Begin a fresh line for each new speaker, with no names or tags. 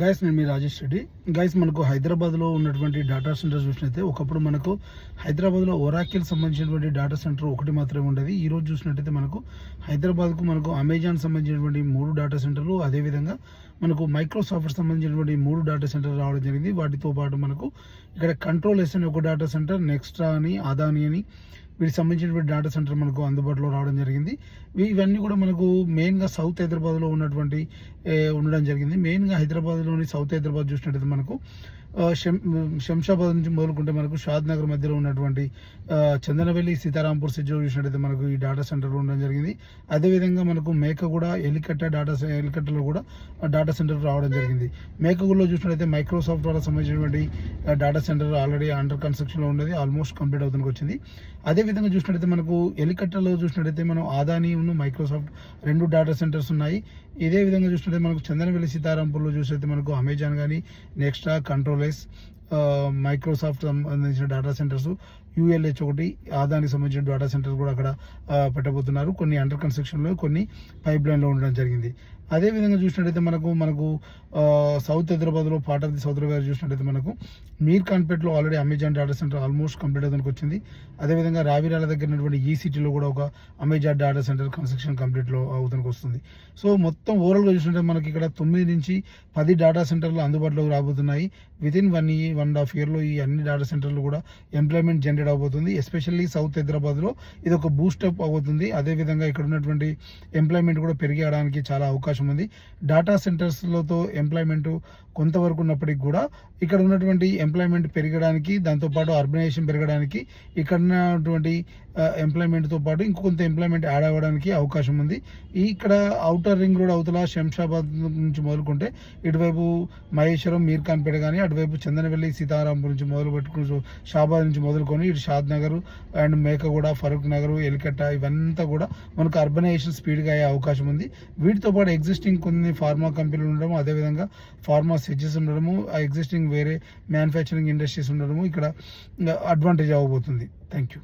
Guys నేను మీ Rajesh Reddy. Guys మనకు హైదరాబాద్లో ఉన్నటువంటి డేటా సెంటర్ చూసినట్లయితే ఒకప్పుడు మనకు హైదరాబాద్లో ఒరాకిల్ సంబంధించినటువంటి డేటా సెంటర్ ఒకటి మాత్రమే ఉండేది. ఈ రోజు చూసినట్టయితే మనకు అమెజాన్ సంబంధించినటువంటి 3 డేటా సెంటర్లు, అదేవిధంగా మనకు మైక్రోసాఫ్ట్ సంబంధించినటువంటి 3 డేటా సెంటర్లు రావడం జరిగింది. వాటితో పాటు మనకు ఇక్కడ కంట్రోల్ ఎస్ అని ఒక డేటా సెంటర్, నెక్స్ట్రా అని, అదాని అని వీటికి సంబంధించినటువంటి డేటా సెంటర్ మనకు అందుబాటులో రావడం జరిగింది. ఇవన్నీ కూడా మనకు మెయిన్గా సౌత్ హైదరాబాద్లో ఉండడం జరిగింది. మెయిన్గా హైదరాబాద్లోని సౌత్ హైదరాబాద్ చూసినట్టయితే మనకు శంషాబాద్ నుంచి మొదలుకుంటే మనకు షాద్ నగర్ మధ్యలో ఉన్నటువంటి చందనవెల్లి, సీతారాంపూర్ సిటీలో చూసినట్టయితే మనకు ఈ డేటా సెంటర్ ఉండడం జరిగింది. అదేవిధంగా మనకు మేకగూడ, ఎలికట్టలో కూడా డేటా సెంటర్ రావడం జరిగింది. మేకగూడలో చూసినట్టయితే మైక్రోసాఫ్ట్ వాళ్ళకి సంబంధించినటువంటి డేటా సెంటర్ ఆల్రెడీ అండర్ కన్స్ట్రక్షన్లో ఉండేది, ఆల్మోస్ట్ కంప్లీట్ అవుతానికి వచ్చింది. అదేవిధంగా చూసినట్టయితే మనకు ఎలికట్టలో చూసినట్టయితే మనం అదాని మైక్రోసాఫ్ట్ 2 డేటా సెంటర్స్ ఉన్నాయి. ఇదే విధంగా చూసినట్టయితే మనకు చందనవెల్లి, సీతారాంపూర్లో చూసినట్లయితే మనకు అమెజాన్ కానీ, నెక్స్ట్రా, కంట్రోలెస్, మైక్రోసాఫ్ట్ సంబంధించిన డేటా సెంటర్స్, ULH ఒకటి, ఆదానికి సంబంధించిన డేటా సెంటర్ కూడా అక్కడ పెట్టబోతున్నారు. కొన్ని అండర్ కన్స్ట్రక్షన్లో, కొన్ని పైప్ లైన్లో ఉండడం జరిగింది. అదేవిధంగా చూసినట్టయితే మనకు సౌత్ హైదరాబాద్లో part of the south Hyderabad చూసినట్టయితే మనకు మీర్ ఖాన్పేట్లో already Amazon data centre almost complete అవుతానికి వచ్చింది. అదేవిధంగా రావిరాల దగ్గర ఉన్నటువంటి ఈ సిటీలో కూడా ఒక అమెజాన్ డేటా సెంటర్ కన్స్ట్రక్షన్ కంప్లీట్లో అవుతానికి వస్తుంది. సో మొత్తం ఓవరాల్గా చూసినట్టే మనకి ఇక్కడ 9 నుంచి 10 డేటా సెంటర్లు అందుబాటులోకి రాబోతున్నాయి. వితిన్ 1.5 yearలో ఈ అన్ని డేటా సెంటర్లు కూడా ఎంప్లాయ్మెంట్ జనరేట్ అవబోతుంది. ఎస్పెషల్లీ సౌత్ హైదరాబాద్లో ఇది ఒక బూస్టప్ అవుతుంది. అదేవిధంగా ఇక్కడ ఉన్నటువంటి ఎంప్లాయ్మెంట్ కూడా పెరిగడానికి చాలా అవకాశం ఉంది. డేటా సెంటర్స్లతో ఎంప్లాయ్మెంట్ కొంతవరకు ఉన్నప్పటికీ కూడా ఇక్కడ ఉన్నటువంటి ఎంప్లాయ్మెంట్ పెరగడానికి, దాంతోపాటు అర్బనైజేషన్ పెరగడానికి, ఇక్కడ ఉన్నటువంటి ఎంప్లాయ్మెంట్తో పాటు ఇంకొంత ఎంప్లాయ్మెంట్ యాడ్ అవ్వడానికి అవకాశం ఉంది. ఇక్కడ ఔటర్ రింగ్ రోడ్ అవతల శంషాబాద్ నుంచి మొదలుకుంటే ఇటువైపు మహేశ్వరం, మీర్ ఖాన్పేట కానీ, అటువైపు చందనవెల్లి, సీతారాంపూర్ నుంచి పెట్టుకుని షాబాద్ నుంచి మొదలుకొని ఇటు షాద్ నగర్ అండ్ మేకగూడ, ఫరూక్ నగర్, ఎలికట్ట ఇవంతా కూడా మనకు అర్బనైజేషన్ స్పీడ్గా అయ్యే అవకాశం ఉంది. వీటితో పాటు ఎగ్జిస్టింగ్ కొన్ని ఫార్మా కంపెనీలు ఉండడము, అదేవిధంగా ఫార్మా సెచెస్ ఉండడము, ఆ ఎగ్జిస్టింగ్ వేరే మ్యానుఫ్యాక్చరింగ్ ఇండస్ట్రీస్ ఉండడము ఇక్కడ అడ్వాంటేజ్ అవ్వబోతుంది. Thank you.